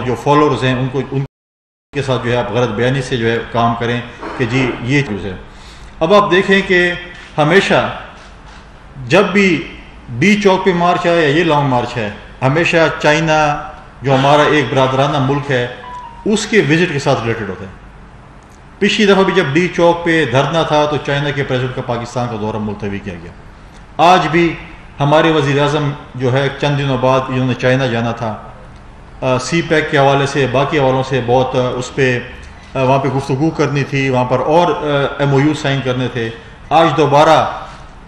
جو فالوورز ہیں ان کے ساتھ جو ہے آپ غلط بیانی سے جو ہے کام کریں کہ جی یہ چیز ہے. اب آپ دیکھیں کہ ہمیشہ جب بھی ڈی چوک پہ مارچ ہے یا یہ لانگ مارچ ہے, ہمیشہ چائنا جو ہمارا ایک برادرانہ ملک ہے اس کے وزٹ کے ساتھ ریلیٹڈ ہوتا ہے. پچھلی دفعہ بھی جب ڈی چوک پہ دھرنا تھا تو چائنا کے پریزیڈنٹ کا پاکستان کا دورہ ملتوی کیا گیا. آج بھی ہمارے وزیر اعظم جو ہے چند دنوں بعد انہوں نے چائنا جانا تھا, سی پیک کے حوالے سے باقی حوالوں سے بہت اس پہ وہاں پہ گفتگو کرنی تھی, وہاں پر اور ایم او یو سائن کرنے تھے. آج دوبارہ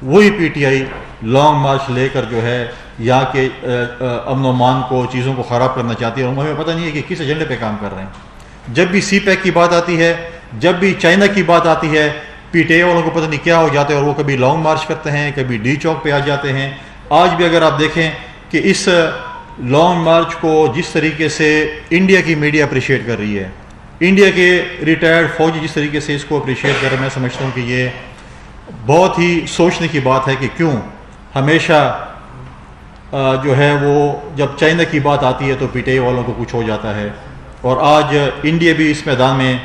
وہی P T I long march لے کر جو ہے یہاں کے امن و امان کو, چیزوں کو خراب کرنا چاہتی ہے, اور ہمیں پتہ نہیں ہے کہ کس ایجنڈے پہ کام کر رہے ہیں. جب بھی سی پیک کی بات آتی ہے, جب بھی چائنا کی بات آتی ہے, پی ٹی آئی والوں کو پتہ نہیں کیا ہو جاتا ہے, اور وہ کبھی لانگ مارچ کرتے ہیں, کبھی ڈی چوک پہ آ جاتے ہیں. آج بھی اگر آپ دیکھیں کہ اس لانگ مارچ کو جس طریقے سے انڈیا کی میڈیا اپریشیٹ کر رہی ہے, انڈیا کے ریٹائرڈ فوجی جس طریقے سے اس کو اپریشیٹ کر رہے ہیں, میں سمجھتا ہوں کہ یہ بہت ہی سوچنے کی بات ہے کہ کیوں ہمیشہ جو ہے وہ جب چائنا کی بات آتی ہے تو پی ٹی آئی والوں کو کچھ ہو جاتا ہے. اور آج انڈیا بھی اس میدان میں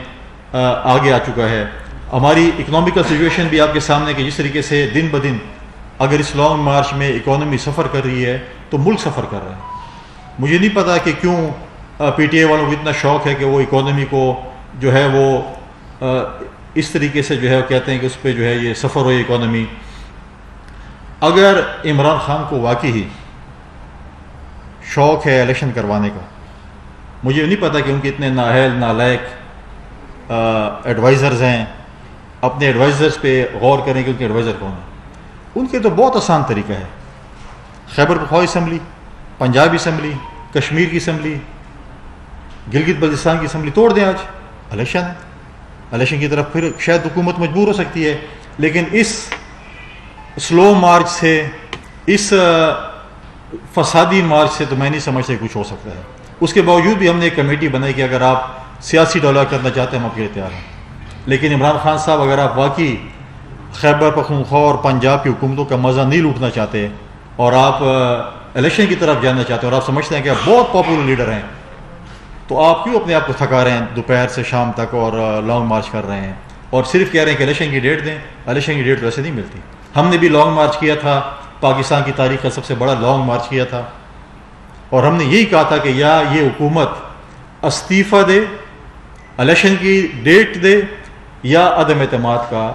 آگے آ چکا ہے. ہماری اکنامیکل سچویشن بھی آپ کے سامنے کہ جس طریقے سے دن بدن اگر اس لانگ مارچ میں اکانومی سفر کر رہی ہے تو ملک سفر کر رہا ہے. مجھے نہیں پتا کہ کیوں پی ٹی آئی والوں کو اتنا شوق ہے کہ وہ اکانومی کو جو ہے وہ اس طریقے سے جو ہے کہتے ہیں کہ اس پہ جو ہے یہ سفر ہو اکانومی. اگر عمران خان کو واقعی ہی شوق ہے الیکشن کروانے کا, مجھے نہیں پتا کہ ان کے اتنے نااہل نالائق ایڈوائزرز ہیں. اپنے ایڈوائزرز پہ غور کریں کہ ان کے ایڈوائزر کون ہیں. ان کے تو بہت آسان طریقہ ہے, خیبر پختونخوا اسمبلی, پنجاب اسمبلی, کشمیر کی اسمبلی, گلگت بلتستان کی اسمبلی توڑ دیں. آج الیکشن ہے, الیکشن کی طرف پھر شاید حکومت مجبور ہو سکتی ہے, لیکن اس سلو مارچ سے, اس فسادی مارچ سے تو میں نہیں سمجھتا کچھ ہو سکتا ہے. اس کے باوجود بھی ہم نے ایک کمیٹی بنائی کہ اگر آپ سیاسی ڈیالوگ کرنا چاہتے ہیں ہم آپ کے لیے تیار ہیں. لیکن عمران خان صاحب اگر آپ واقعی خیبر پختونخوا اور پنجاب کی حکومتوں کا مزہ نہیں لوٹنا چاہتے اور آپ الیکشن کی طرف جانا چاہتے ہیں اور آپ سمجھتے ہیں کہ آپ بہت پاپولر لیڈر ہیں, تو آپ کیوں اپنے آپ کو تھکا رہے ہیں دوپہر سے شام تک اور لانگ مارچ کر رہے ہیں اور صرف کہہ رہے ہیں کہ الیکشن کی ڈیٹ دیں. الیکشن کی ڈیٹ ویسے نہیں ملتی. ہم نے بھی لانگ مارچ کیا تھا, پاکستان کی تاریخ کا سب سے بڑا لانگ مارچ کیا تھا, اور ہم نے یہی کہا تھا کہ یا یہ حکومت استعفیٰ دے, الیکشن کی ڈیٹ دے, یا عدم اعتماد کا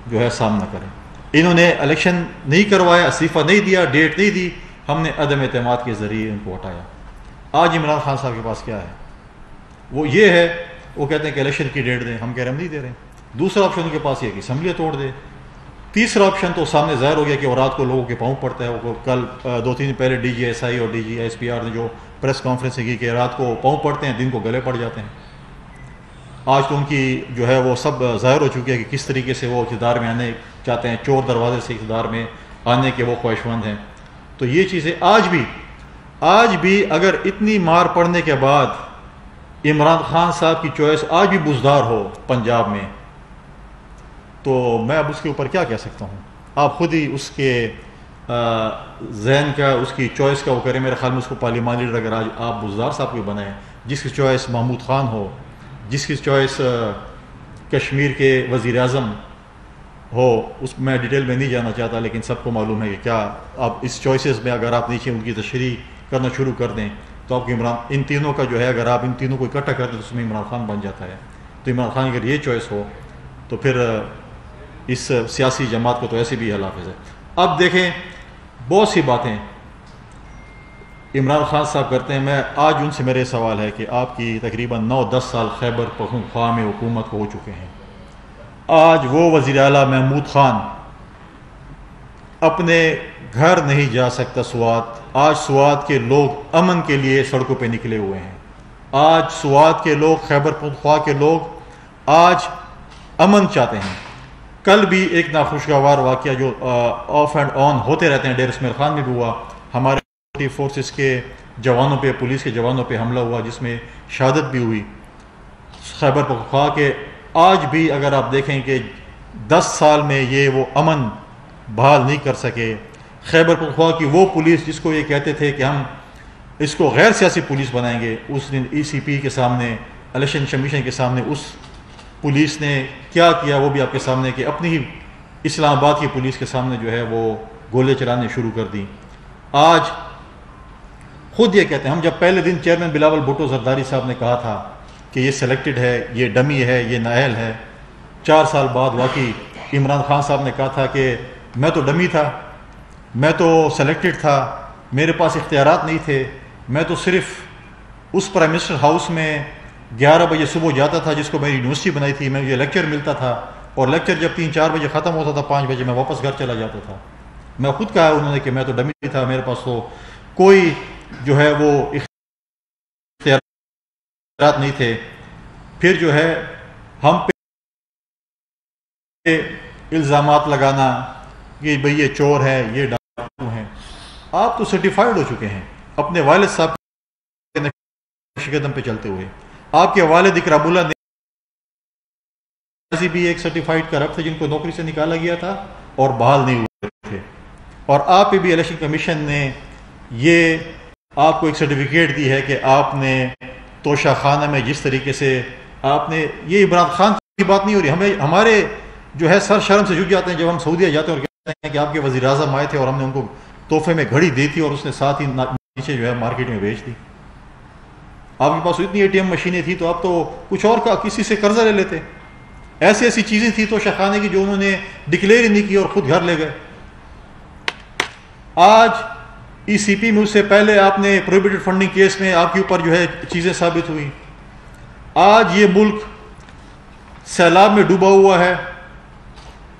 جو ہے سامنا کریں. انہوں نے الیکشن نہیں کروایا, استعفیٰ نہیں دیا, ڈیٹ نہیں دی, ہم نے عدم اعتماد کے ذریعے ان کو ہٹایا. آج عمران خان صاحب کے پاس کیا ہے؟ وہ یہ ہے, وہ کہتے ہیں کہ الیکشن کی ڈیٹ دیں, ہم کہہ رہے ہم نہیں دے رہے. دوسرا آپشن ان کے پاس یہ کہ اسمبلی توڑ دے. تیسرا آپشن تو سامنے ظاہر ہو گیا کہ وہ رات کو لوگوں کے پاؤں پڑتا ہے. وہ کل 2-3 دن پہلے ڈی جی ایس آئی اور D G S P R نے جو پریس کانفرنس کی کہ رات کو پاؤں پڑتے ہیں, دن کو گلے پڑ جاتے ہیں. آج تو ان کی جو ہے وہ سب ظاہر ہو چکی ہے کہ کس طریقے سے وہ اقتدار میں آنے چاہتے ہیں, چور دروازے سے اقتدار میں آنے کے وہ خواہشمند ہیں. تو یہ چیزیں آج بھی اگر اتنی مار پڑنے کے بعد عمران خان صاحب کی چوائس آج بھی بزدار ہو پنجاب میں, تو میں اب اس کے اوپر کیا کہہ سکتا ہوں. آپ خود ہی اس کے ذہن کا, اس کی چوائس کا وہ کریں. میرے خیال میں اس کو پارلیمانی لیڈر اگر آج آپ بزدار صاحب کو بنائیں, جس کی چوائس محمود خان ہو, جس کی چوائس کشمیر کے وزیر اعظم ہو, اس میں ڈیٹیل میں نہیں جانا چاہتا, لیکن سب کو معلوم ہے کہ کیا آپ اس چوائسیز میں اگر آپ نیچے ان کی تشریح کرنا شروع کر دیں تو آپ کو ان تینوں کا جو ہے, اگر آپ ان تینوں کو اکٹھا کر دیں تو اس میں عمران خان بن جاتا ہے. تو عمران خان اگر یہ چوائس ہو تو پھر اس سیاسی جماعت کو تو ایسے بھی حلافظ ہے. اب دیکھیں بہت سی باتیں عمران خان صاحب کرتے ہیں. میں آج ان سے میرے سوال ہے کہ آپ کی تقریباً 9-10 سال خیبر پختونخوا میں حکومت ہو چکے ہیں. آج وہ وزیر اعلیٰ محمود خان اپنے گھر نہیں جا سکتا سوات. آج سوات کے لوگ امن کے لیے سڑکوں پہ نکلے ہوئے ہیں. آج سوات کے لوگ, خیبر پختونخوا کے لوگ آج امن چاہتے ہیں. کل بھی ایک ناخوشگوار واقعہ جو آف اینڈ آن ہوتے رہتے ہیں, ڈیر اسمیل خان میں بھی ہوا, ہمارے فورسز کے جوانوں پہ, پولیس کے جوانوں پہ حملہ ہوا جس میں شہادت بھی ہوئی. خیبر پختونخوا کے آج بھی اگر آپ دیکھیں کہ 10 سال میں یہ وہ امن بحال نہیں کر سکے. خیبر پختونخوا کی وہ پولیس جس کو یہ کہتے تھے کہ ہم اس کو غیر سیاسی پولیس بنائیں گے. اس دن ECP کے سامنے، الیکشن کمیشن کے سامنے اس پولیس نے کیا کیا وہ بھی آپ کے سامنے، کہ اپنی ہی اسلام آباد کی پولیس کے سامنے جو ہے وہ گولے چلانے شروع کر دیں. آج خود یہ کہتے ہیں، ہم جب پہلے دن چیئرمین بلاول بھٹو زرداری صاحب نے کہا تھا کہ یہ سلیکٹڈ ہے، یہ ڈمی ہے، یہ نااہل ہے، 4 سال بعد واقعی عمران خان صاحب نے کہا تھا کہ میں تو ڈمی تھا، میں تو سلیکٹڈ تھا، میرے پاس اختیارات نہیں تھے، میں تو صرف اس پرائم منسٹر ہاؤس میں 11 بجے صبح جاتا تھا جس کو میں یونیورسٹی بنائی تھی، میں مجھے لیکچر ملتا تھا، اور لیکچر جب 3-4 بجے ختم ہوتا تھا 5 بجے میں واپس گھر چلا جاتا تھا. میں خود کہا انہوں نے کہ میں تو ڈمی تھا، میرے پاس تو کوئی جو ہے وہ اختیارات نہیں تھے. پھر جو ہے ہم پہ الزامات لگانا کہ بھئی یہ چور ہے، یہ ڈاکو ہیں. آپ تو سرٹیفائیڈ ہو چکے ہیں اپنے والد صاحب کے نقش قدم پہ چلتے ہوئے. آپ کے والد اقراب اللہ نیازی بھی ایک سرٹیفائیڈ کرپٹ تھے جن کو نوکری سے نکالا گیا تھا اور بحال نہیں ہوئے تھے، اور آپ پہ بھی الیکشن کمیشن نے یہ آپ کو ایک سرٹیفکیٹ دی ہے کہ آپ نے توشہ خانہ میں جس طریقے سے آپ نے، یہ عمران خان کی بات نہیں ہو رہی، ہمارے جو ہے سر شرم سے جھک جاتے ہیں جب ہم سعودیہ جاتے ہیں اور کہتے ہیں کہ آپ کے وزیر اعظم آئے تھے اور ہم نے ان کو تحفے میں گھڑی دی تھی اور اس نے ساتھ ہی نیچے جو ہے مارکیٹ میں بیچ دی. آپ کے پاس اتنی ATM مشینیں تھی تو آپ تو کچھ اور کا کسی سے قرضہ لے لیتے. ایسی چیزیں تھیں توشہ خانے کی جو انہوں نے ڈکلیئر ہی نہیں کی اور خود گھر لے گئے. آج ECP میں اس سے پہلے آپ نے پروہیبٹڈ فنڈنگ کیس میں آپ کے اوپر جو ہے چیزیں ثابت ہوئی. آج یہ ملک سیلاب میں ڈوبا ہوا ہے،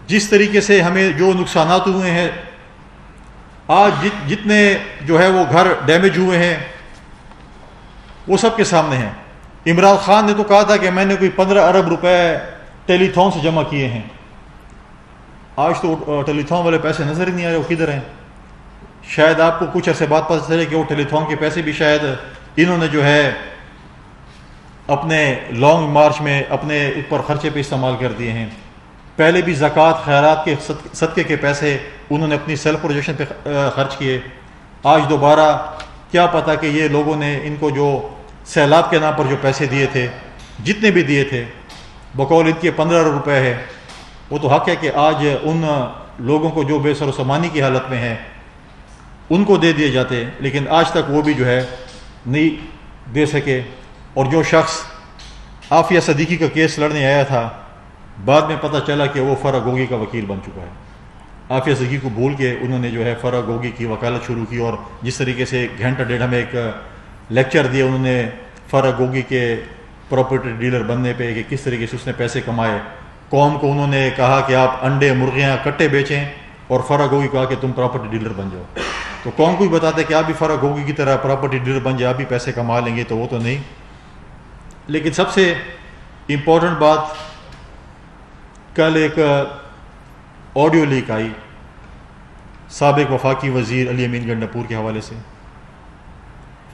جس طریقے سے ہمیں جو نقصانات ہوئے ہیں، آج جتنے جو ہے وہ گھر ڈیمیج ہوئے ہیں وہ سب کے سامنے ہیں. عمران خان نے تو کہا تھا کہ میں نے کوئی 15 ارب روپے ٹیلی تھون سے جمع کیے ہیں. آج تو ٹیلی تھون والے پیسے نظر ہی نہیں آ رہے، وہ کدھر ہیں؟ شاید آپ کو کچھ عرصے بعد پتہ چلے کہ وہ ٹیلی تھون کے پیسے بھی شاید انہوں نے جو ہے اپنے لانگ مارچ میں اپنے اوپر خرچے پہ استعمال کر دیے ہیں. پہلے بھی زکوٰۃ خیرات کے صدقے کے پیسے انہوں نے اپنی سیلف پروجیکشن پہ خرچ کیے. آج دوبارہ کیا پتا کہ یہ لوگوں نے ان کو جو سیلاب کے نام پر جو پیسے دیے تھے، جتنے بھی دیے تھے، بقول ان کے 15 روپے ہے، وہ تو حق ہے کہ آج ان لوگوں کو جو بے سر و سامانی کی حالت میں ہیں ان کو دے دیے جاتے، لیکن آج تک وہ بھی جو ہے نہیں دے سکے. اور جو شخص عافیہ صدیقی کا کیس لڑنے آیا تھا، بعد میں پتہ چلا کہ وہ فرح گوگی کا وکیل بن چکا ہے. عافیہ صدیقی کو بھول کے انہوں نے جو ہے فرح گوگی کی وکالت شروع کی، اور جس طریقے سے 1 گھنٹہ 1.5 ہمیں ایک لیکچر دیا انہوں نے فرح گوگی کے پراپرٹی ڈیلر بننے پہ کہ کس طریقے سے اس نے پیسے کمائے. قوم کو انہوں نے کہا کہ آپ انڈے، مرغیاں، کٹے بیچیں، اور فرح گوگی کہا کہ تم پراپرٹی ڈیلر بن جاؤ. تو قوم کو بھی بتاتے کہ آپ بھی فرح گوگی کی طرح پراپرٹی ڈیلر بن جائے، آپ بھی پیسے کما لیں گے، تو وہ تو نہیں. لیکن سب سے امپورٹنٹ بات، کل ایک آڈیو لیک آئی سابق وفاقی وزیر علی امین گنڈاپور کے حوالے سے.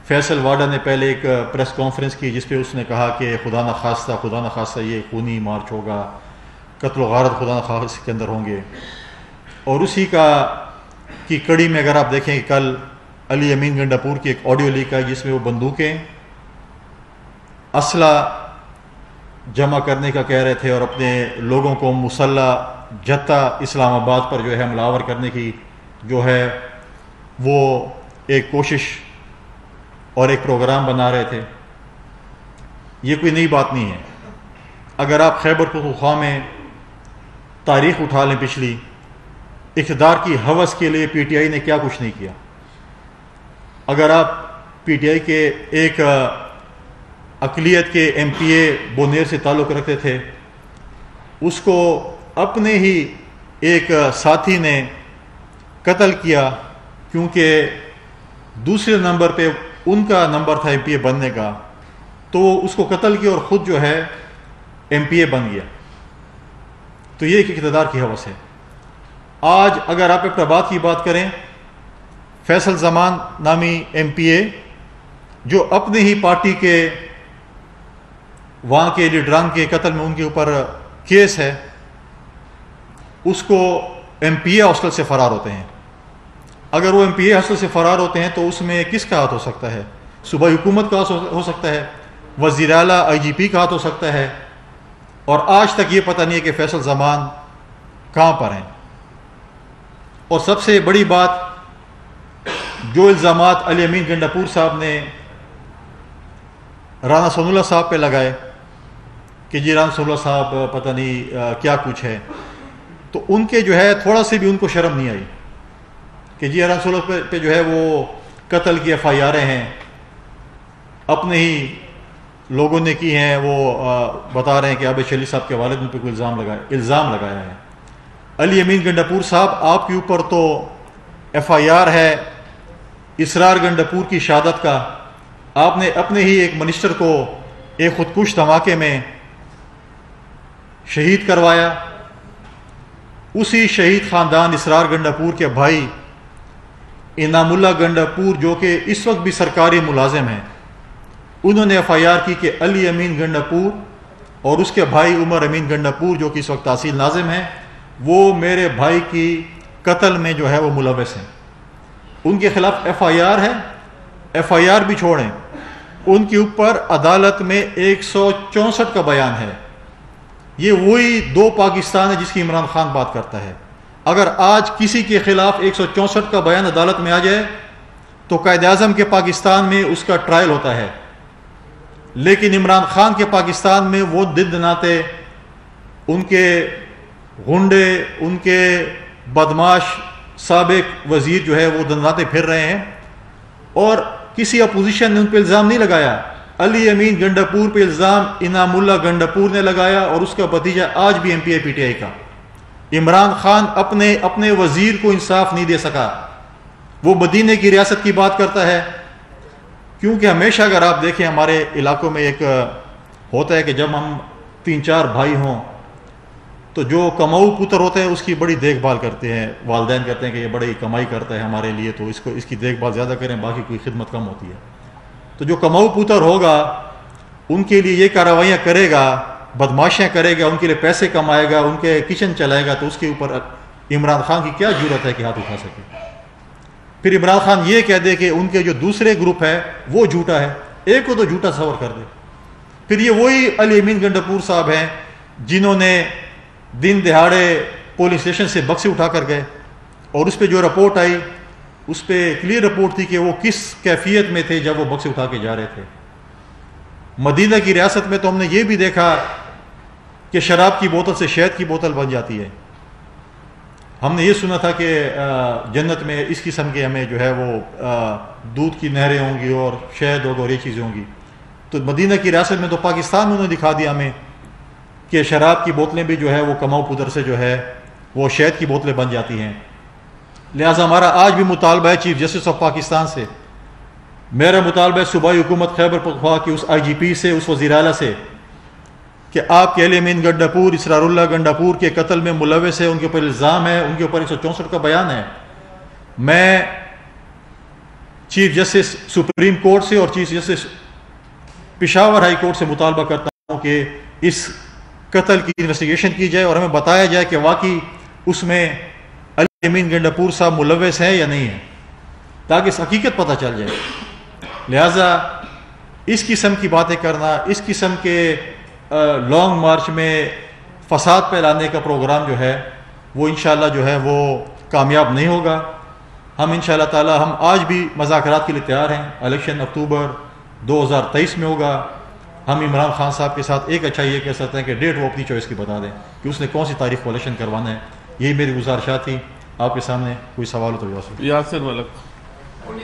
فیصل واڈا نے پہلے ایک پریس کانفرنس کی جس پہ اس نے کہا کہ خدا نخواستہ یہ خونی مارچ ہوگا، قتل و غارت خدا نخواستہ کے اندر ہوں گے. اور اسی کی کڑی میں اگر آپ دیکھیں کہ کل علی امین گنڈاپور کی ایک آڈیو لیک آئی جس میں وہ بندوقیں، اسلحہ جمع کرنے کا کہہ رہے تھے اور اپنے لوگوں کو مسلح جتہ اسلام آباد پر جو ہے حملہ آور کرنے کی جو ہے وہ ایک کوشش اور ایک پروگرام بنا رہے تھے. یہ کوئی نئی بات نہیں ہے. اگر آپ خیبر پختونخوا میں تاریخ اٹھا لیں پچھلی، اقتدار کی ہوس کے لیے پی ٹی آئی نے کیا کچھ نہیں کیا. اگر آپ پی ٹی آئی کے ایک اقلیت کے ایم پی اے بونیر سے تعلق رکھتے تھے، اس کو اپنے ہی ایک ساتھی نے قتل کیا کیونکہ دوسرے نمبر پہ ان کا نمبر تھا ایم پی اے بننے کا، تو اس کو قتل کیا اور خود جو ہے ایم پی اے بن گیا. تو یہ ایک اقتدار کی ہوس ہے. آج اگر آپ اپنے بات کی بات کریں، فیصل زمان نامی ایم پی اے جو اپنے ہی پارٹی کے وہاں کے لیڈران کے قتل میں ان کے اوپر کیس ہے، اس کو ایم پی اے ہاسٹل سے فرار ہوتے ہیں. اگر وہ ایم پی اے ہاسٹل سے فرار ہوتے ہیں تو اس میں کس کا ہاتھ ہو سکتا ہے؟ صوبائی حکومت کا ہو سکتا ہے، وزیر اعلیٰ IGP کا ہاتھ ہو سکتا ہے، اور آج تک یہ پتہ نہیں ہے کہ فیصل زمان کہاں پر ہیں۔ اور سب سے بڑی بات، جو الزامات علی امین گنڈاپور صاحب نے رانا ثناء اللہ صاحب پہ لگائے کہ جی رانا ثناء اللہ صاحب پتہ نہیں کیا کچھ ہے، تو ان کے جو ہے تھوڑا سے بھی ان کو شرم نہیں آئی کہ جی رانا ثناء اللہ پہ جو ہے وہ قتل کی FIR ہیں، اپنے ہی لوگوں نے کی ہیں، وہ بتا رہے ہیں کہ عابد شلیل صاحب کے والد نے پہ کوئی الزام لگایا ہے۔ علی امین گنڈاپور صاحب، آپ کے اوپر تو FIR ہے اسرار گنڈاپور کی شہادت کا، آپ نے اپنے ہی ایک منسٹر کو ایک خودکش دھماکے میں شہید کروایا۔ اسی شہید خاندان اسرار گنڈاپور کے بھائی انعام اللہ گنڈاپور، جو کہ اس وقت بھی سرکاری ملازم ہیں، انہوں نے FIR کی کہ علی امین گنڈاپور اور اس کے بھائی عمر امین گنڈاپور، جو کہ اس وقت تحصیل ناظم ہیں، وہ میرے بھائی کی قتل میں جو ہے وہ ملوث ہیں۔ ان کے خلاف FIR ہے، FIR بھی چھوڑیں، ان کے اوپر عدالت میں 164 کا بیان ہے۔ یہ وہی دو پاکستان ہے جس کی عمران خان بات کرتا ہے۔ اگر آج کسی کے خلاف 164 کا بیان عدالت میں آ جائے تو قائد اعظم کے پاکستان میں اس کا ٹرائل ہوتا ہے، لیکن عمران خان کے پاکستان میں وہ دندناتے، ان کے غنڈے، ان کے بدماش سابق وزیر جو ہے وہ دندناتے پھر رہے ہیں، اور کسی اپوزیشن نے ان پہ الزام نہیں لگایا۔ علی امین گنڈاپور پہ الزام انعام اللہ گنڈاپور نے لگایا، اور اس کا بھتیجا آج بھی MP ہے PTI کا۔ عمران خان اپنے وزیر کو انصاف نہیں دے سکا، وہ مدینے کی ریاست کی بات کرتا ہے، کیونکہ ہمیشہ اگر آپ دیکھیں ہمارے علاقوں میں ایک ہوتا ہے کہ جب ہم 3-4 بھائی ہوں تو جو کماؤ پتر ہوتے ہیں اس کی بڑی دیکھ بھال کرتے ہیں، والدین کہتے ہیں کہ یہ بڑی کمائی کرتا ہے ہمارے لیے تو اس کی دیکھ بھال زیادہ کریں، باقی کوئی خدمت کم ہوتی ہے۔ تو جو کماؤ پتر ہوگا ان کے لیے یہ کارروائیاں کرے گا، بدماشیاں کرے گا، ان کے لیے پیسے کمائے گا، ان کے کچن چلائے گا، تو اس کے اوپر عمران خان کی کیا جرت ہے کہ ہاتھ اٹھا سکے؟ پھر عمران خان یہ کہہ دے کہ ان کے جو دوسرے گروپ ہے وہ جھوٹا ہے، ایک کو تو جھوٹا تصور کر دے۔ پھر یہ وہی علی امین گنڈاپور صاحب ہیں جنہوں نے دن دہاڑے پولیس اسٹیشن سے بکسے اٹھا کر گئے، اور اس پہ جو رپورٹ آئی اس پہ کلیئر رپورٹ تھی کہ وہ کس کیفیت میں تھے جب وہ بکسے اٹھا کے جا رہے تھے۔ مدینہ کی ریاست میں تو ہم نے یہ بھی دیکھا کہ شراب کی بوتل سے شہد کی بوتل بن جاتی ہے۔ ہم نے یہ سنا تھا کہ جنت میں اس قسم کے ہمیں جو ہے وہ دودھ کی نہریں ہوں گی اور شہد ہوگا اور یہ چیزیں ہوں گی، تو مدینہ کی ریاست میں تو پاکستان میں انہوں نے دکھا دیا ہمیں کہ شراب کی بوتلیں بھی جو ہے وہ کماؤ پدر سے جو ہے وہ شہد کی بوتلیں بن جاتی ہیں۔ لہٰذا ہمارا آج بھی مطالبہ ہے چیف جسٹس آف پاکستان سے، میرا مطالبہ ہے صوبائی حکومت خیبر پختونخوا کی اس IGP سے، اس وزیر اعلیٰ سے، کہ آپ کے علی امین گنڈاپور، اسرار اللہ گنڈاپور کے قتل میں ملوث ہے، ان کے اوپر الزام ہے، ان کے اوپر 164 کا بیان ہے۔ میں چیف جسٹس سپریم کورٹ سے اور chief justice Peshawar high court سے مطالبہ کرتا ہوں کہ اس قتل کی انویسٹیگیشن کی جائے اور ہمیں بتایا جائے کہ واقعی اس میں علی امین گنڈاپور صاحب ملوث ہیں یا نہیں ہیں، تاکہ اس حقیقت پتہ چل جائے۔ لہٰذا اس قسم کی باتیں کرنا، اس قسم کے لانگ مارچ میں فساد پھیلانے کا پروگرام جو ہے وہ انشاءاللہ جو ہے وہ کامیاب نہیں ہوگا۔ ہم انشاءاللہ تعالی ہم آج بھی مذاکرات کے لیے تیار ہیں۔ الیکشن اکتوبر 2023 میں ہوگا۔ ہم عمران خان صاحب کے ساتھ ایک اچھا یہ کہہ سکتے ہیں کہ ڈیٹ وہ اپنی چوائس کی بتا دیں کہ اس نے کون سی تاریخ کو الیکشن کروانا ہے۔ یہی میری گزارشات تھی۔ آپ کے سامنے کوئی سوال ہو تو یاسر ملک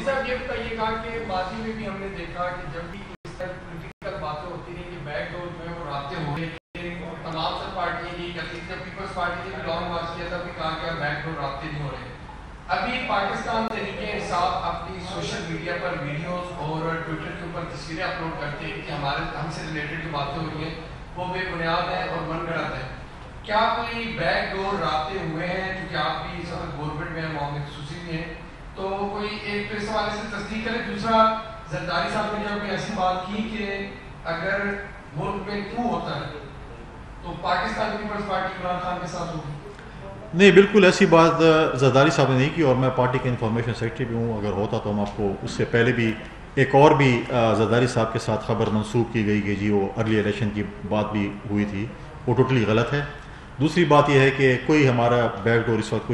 صاحب یہ بتائیے گا کہ ماضی میں بھی ہم نے دیکھا کہ جب بھی اس طرح پولیٹیکل باتیں ہوتی رہی کہ بیک ڈور جو ہے وہ رابطے ہو رہے ہیں، تمام سب پارٹیاں کی جب پیپلز پارٹی نے بھی لانگ مارچ کیا تھا بھی کہا کہ بیک ڈور رابطے نہیں ہو رہے۔ ابھی پاکستان تحریک انصاف اپنی سوشل میڈیا پر ویڈیوز اور ٹویٹر کے اوپر تصویریں اپلوڈ کرتے ہیں کہ ہم سے ریلیٹڈ جو باتیں ہو رہی ہیں وہ بے بنیاد ہیں اور من گھڑت ہیں۔ کیا کوئی بیک ڈور رابطے ہوئے ہیں؟ کیونکہ آپ بھی اس وقت گورنمنٹ میں معاملے خصوصی بھی ہیں، تو کوئی ایک تو اس حوالے سے تصدیق کرے۔ دوسرا، زرداری صاحب نے جب ایسی بات کی کہ اگر ملک میں کو ہوتا ہے تو پاکستان پیپلز پارٹی عمران خان کے ساتھ ہوگی؟ نہیں، بالکل ایسی بات زرداری صاحب نے نہیں کی، اور میں پارٹی کے انفارمیشن سیکرٹری بھی ہوں۔ اگر ہوتا تو ہم آپ کو اس سے پہلے بھی ایک اور بھی زرداری صاحب کے ساتھ خبر منسوخ کی گئی کہ جی وہ ارلی الیکشن کی بات بھی ہوئی تھی، وہ ٹوٹلی غلط ہے۔ دوسری بات یہ ہے کہ کوئی ہمارا بیک ڈور اس وقت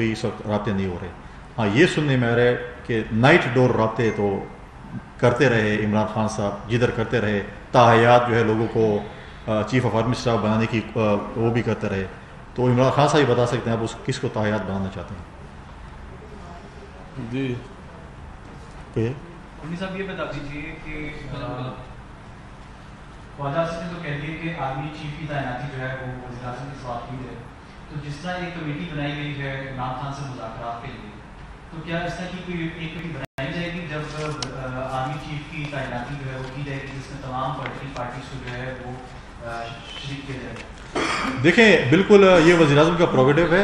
رابطے نہیں ہو رہے۔ ہاں یہ سننے میں آ رہا ہے کہ نائٹ ڈور رابطے تو کرتے رہے عمران خان صاحب، جدھر کرتے رہے تاحیات جو ہے لوگوں کو چیف آف آرمی اسٹاف بنانے کی وہ بھی کرتے رہے۔ تو عمران خان صاحب ہی بتا سکتے ہیں آپ کس کو تاحیات بنانا چاہتے ہیں؟ جی صاحب یہ بتا دیجیے کہ خواجہ سے تو کہہ دیے کہ آرمی چیف کی تعیناتی جو ہے وہ وزیر اعظم کی سوات کی ہے، تو جس طرح ایک کمیٹی بنائی گئی ہے عمران خان سے مذاکرات کے لیے، تو کیا اس طرح کی کوئی ایک کمیٹی بنائی جائے گی جب آرمی چیف کی تعیناتی جو ہے وہ کی جائے گی، جس میں تمام پولیٹیکل پارٹیز کو جو ہے وہ شریک کیا جائے گا؟ دیکھیں بالکل یہ وزیر اعظم کا پروگیٹو ہے۔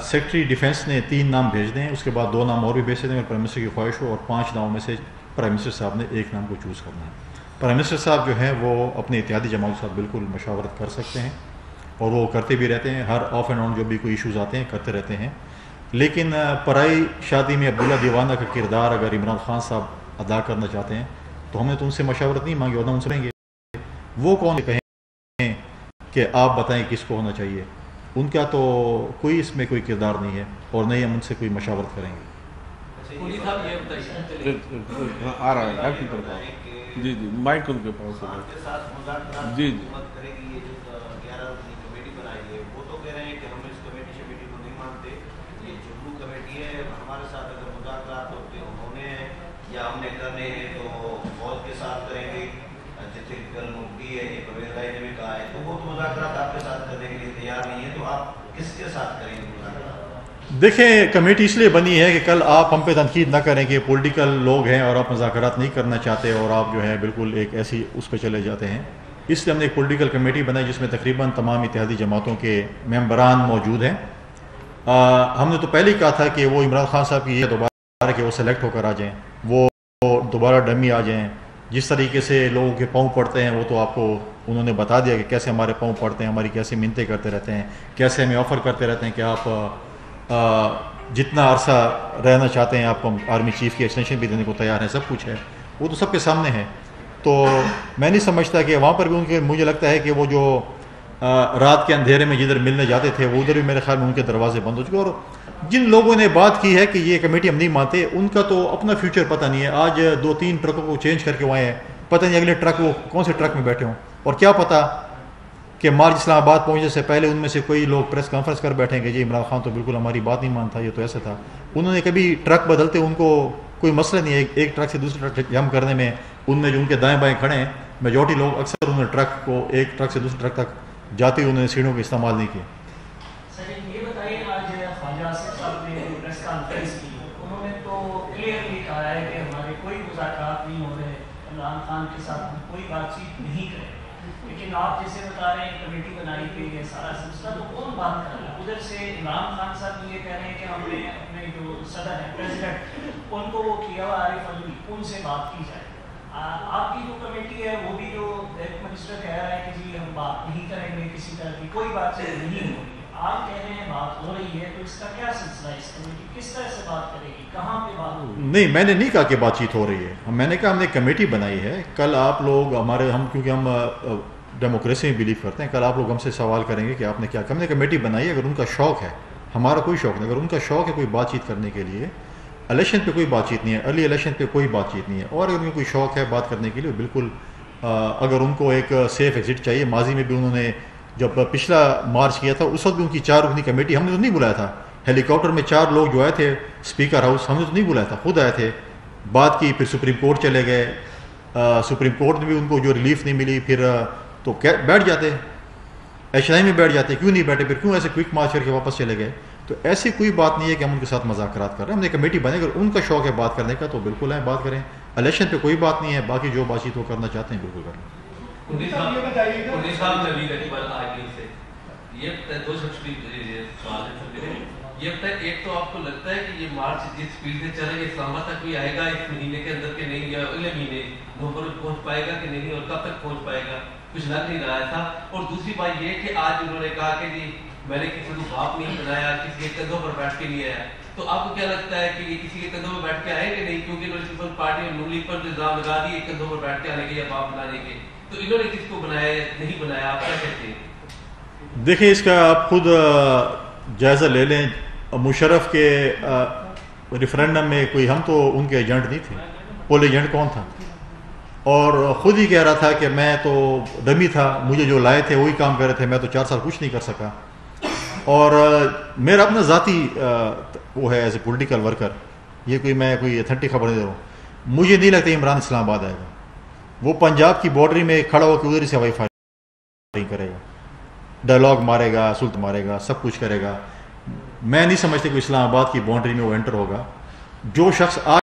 سیکرٹری ڈیفینس نے 3 نام بھیج دیں، اس کے بعد 2 نام اور بھی بھیج دیں اگر پرائم منسٹر کی خواہش ہو، اور 5 ناموں میں سے پرائم منسٹر صاحب نے 1 نام کو چوز کرنا ہے۔ پرائم منسٹر صاحب جو ہیں وہ اپنے اتحادی جماعت کے ساتھ بالکل مشاورت کر سکتے ہیں، اور وہ کرتے بھی رہتے ہیں، ہر آف اینڈ آن جو بھی کوئی ایشوز آتے ہیں کرتے رہتے ہیں۔ لیکن پرائی شادی میں عبداللہ دیوانہ کا کردار اگر عمران خان صاحب ادا کرنا چاہتے ہیں تو ہم نے تو ان سے مشاورت نہیں مانگی، ورنہ ان سے لیں گے۔ وہ کون کہیں کہ آپ بتائیں کس کو ہونا چاہیے، ان کا تو کوئی اس میں کوئی کردار نہیں ہے، اور نہیں ہم ان سے کوئی مشاورت کریں گے۔ آ رہا ہے آپ کی طرف، جی جی مائک ان کے پاس ہے۔ جی جی یا ہم نے کرنے ہیں تو فوج کے ساتھ کریں گے، جیسے کل مفتی ہے یہ پرویز بھائی نے بھی کہا ہے، تو وہ تو مذاکرات آپ کے ساتھ کرنے کے لیے تیار نہیں ہے، تو آپ کس کے ساتھ کریں گے مذاکرات؟ دیکھیں کمیٹی اس لیے بنی ہے کہ کل آپ ہم پہ تنقید نہ کریں کہ پولیٹیکل لوگ ہیں اور آپ مذاکرات نہیں کرنا چاہتے، اور آپ جو ہے بالکل ایک ایسی اس پہ چلے جاتے ہیں۔ اس لیے ہم نے ایک پولیٹیکل کمیٹی بنائی جس میں تقریباً تمام اتحادی جماعتوں کے ممبران موجود ہیں۔ ہم نے تو پہلے ہی کہا تھا کہ وہ عمران خان صاحب کی یہ دوبارہ کہ وہ سلیکٹ ہو کر آ جائیں، وہ دوبارہ ڈمی آ جائیں۔ جس طریقے سے لوگوں کے پاؤں پڑتے ہیں وہ تو آپ کو انہوں نے بتا دیا کہ کیسے ہمارے پاؤں پڑتے ہیں، ہماری کیسے منتیں کرتے رہتے ہیں، کیسے ہمیں آفر کرتے رہتے ہیں کہ آپ جتنا عرصہ رہنا چاہتے ہیں آپ کو آرمی چیف کی ایکسٹینشن بھی دینے کو تیار ہیں، سب کچھ ہے، وہ تو سب کے سامنے ہے۔ تو میں نہیں سمجھتا کہ وہاں پر بھی ان کے، مجھے لگتا ہے کہ وہ جو رات کے اندھیرے میں جدھر ملنے جاتے تھے وہ ادھر بھی میرے خیال میں ان کے دروازے بند ہو چکے۔ اور جن لوگوں نے بات کی ہے کہ یہ کمیٹی ہم نہیں مانتے، ان کا تو اپنا فیوچر پتہ نہیں ہے۔ آج 2-3 ٹرکوں کو چینج کر کے وہ آئے ہیں، پتہ نہیں اگلے ٹرک وہ کون سے ٹرک میں بیٹھے ہوں، اور کیا پتہ کہ مارچ اسلام آباد پہنچنے سے پہلے ان میں سے کوئی لوگ پریس کانفرنس کر بیٹھیں کہ جی عمران خان تو بالکل ہماری بات نہیں مانتا، یہ تو ایسا تھا۔ انہوں نے کبھی ٹرک بدلتے ان کو کوئی مسئلہ نہیں ہے، ایک ٹرک سے دوسرے ٹرک جم کرنے میں ان میں جو ان کے دائیں بائیں کھڑے ہیں میجورٹی لوگ اکثر انہوں نے ٹرک کو ایک ٹرک سے دوسرے ٹرک تک جاتے ہوئے انہوں نے سیڑھوں کا استعمال نہیں کیا۔ سر یہ بتائیے، آج خواجہ صاحب نے پریس کانفرنس کی، انہوں نے تو کلیئرلی کہا ہے کہ ہمارے کوئی مذاکرات نہیں ہو رہے، عمران خان کے ساتھ کوئی بات چیت نہیں کرے، لیکن آپ جیسے بتا رہے ہیں کمیٹی بنائی گئی ہے سارا سلسلہ، تو کون بات کر رہا ہے؟ ادھر سے عمران خان صاحب یہ کہہ رہے ہیں کہ ہم نے اپنے جو صدر ہیں پریزیڈنٹ ان کو وہ کیا ہوا عارف علوی ان سے بات کی جائے۔ آپ کی جو کمیٹی ہے وہ بھی جو ایک منسٹر کہہ رہا ہے کہ جی ہم بات نہیں کریں گے، کسی طرح کی کوئی بات چیت نہیں ہو رہی ہے، آپ کہہ رہے ہیں بات ہو رہی ہے، تو اس کا کیا سلسلہ ہے؟ اس کمیٹی کس طرح سے بات کرے گی، کہاں پہ بات ہوگی؟ نہیں، میں نے نہیں کہا کہ بات چیت ہو رہی ہے، میں نے کہا ہم نے کمیٹی بنائی ہے۔ کل آپ لوگ ہمارے، ہم کیونکہ ہم ڈیموکریسی میں بلیو کرتے ہیں، کل آپ لوگ ہم سے سوال کریں گے کہ آپ نے کیا، ہم نے کمیٹی بنائی ہے۔ اگر ان کا شوق ہے، ہمارا کوئی شوق نہیں، اگر ان کا شوق ہے کوئی بات چیت کرنے کے لیے، الیکشن پہ کوئی بات چیت نہیں ہے، ارلی الیکشن پہ کوئی بات چیت نہیں ہے، اور اگر ان کو کوئی شوق ہے بات کرنے کے لیے بالکل، اگر ان کو ایک سیف ایگزٹ چاہیے، ماضی میں بھی انہوں نے جب پچھلا مارچ کیا تھا اس وقت بھی ان کی 4 رکنی کمیٹی، ہم نے تو نہیں بلایا تھا، ہیلی کاپٹر میں 4 لوگ جو آئے تھے اسپیکر ہاؤس، ہم نے تو نہیں بلایا تھا، خود آئے تھے، بات کی، پھر سپریم کورٹ چلے گئے، سپریم کورٹ میں بھی ان کو جو ریلیف نہیں ملی، پھر تو بیٹھ جاتے، ایشنائی میں بیٹھ جاتے، کیوں نہیں بیٹھے، پھر کیوں ایسے کوئک مارچ کر کے واپس چلے گئے؟ تو ایسی کوئی بات نہیں ہے کہ ہم ان کے ساتھ مذاکرات کر رہے ہیں، ہم نے کمیٹی بنے، اگر ان کا شوق ہے بات کرنے کا تو بالکل ہے، بات کریں، الیکشن پہ کوئی بات نہیں ہے، باقی جو بات چیت وہ کرنا چاہتے ہیں بالکل کریں۔ یہ بتائیں، ایک تو آپ کو لگتا ہے کہ یہ مارچ جس اسپیڈ سے چلے گا اسلام آباد تک کوئی آئے گا اس مہینے کے اندر کہ نہیں، یا اگلے مہینے نومبر میں پہنچ پائے گا کہ نہیں، اور کب تک پہنچ پائے گا، کچھ لگ نہیں رہا تھا۔ اور دوسری بات یہ کہ آج انہوں نے کہا کہ جی میں نے کسی کو باپ نہیں بنایا, کسی کے کندھوں پر بیٹھ کے نہیں آیا. تو آپ کو کیا لگتا ہے کہ یہ کسی کے کندھوں پر بیٹھ کے آئے کہ نہیں, کیونکہ انہوں نے پیپلز پارٹی اور نون لیگ پر الزام لگا دیے کندھوں پر بیٹھ کے آنے کے یا باپ بنانے کے, تو انہوں نے کس کو بنایا نہیں بنایا, آپ کیا کہتے ہیں؟ دیکھیں اس کا آپ خود جائزہ لے لیں. مشرف کے ریفرینڈم میں کوئی, ہم تو ان کے ایجنٹ نہیں تھے, پول ایجنٹ کون تھا, اور خود ہی کہہ رہا تھا کہ میں تو ڈمی تھا, مجھے جو لائے تھے وہی کام کر رہے تھے, میں تو 4 سال کچھ نہیں کر سکا. اور میرا اپنا ذاتی وہ ہے ایز اے پولیٹیکل ورکر, یہ میں کوئی اتھینٹک خبر نہیں دے رہا ہوں, مجھے نہیں لگتا عمران اسلام آباد آئے گا. وہ پنجاب کی باؤنڈری میں کھڑا ہو کے ادھر سے ہوائی فائرنگ کرے گا, ڈائلاگ مارے گا, سلط مارے گا, سب کچھ کرے گا. میں نہیں سمجھتا کہ اسلام آباد کی باؤنڈری میں وہ انٹر ہوگا. جو شخص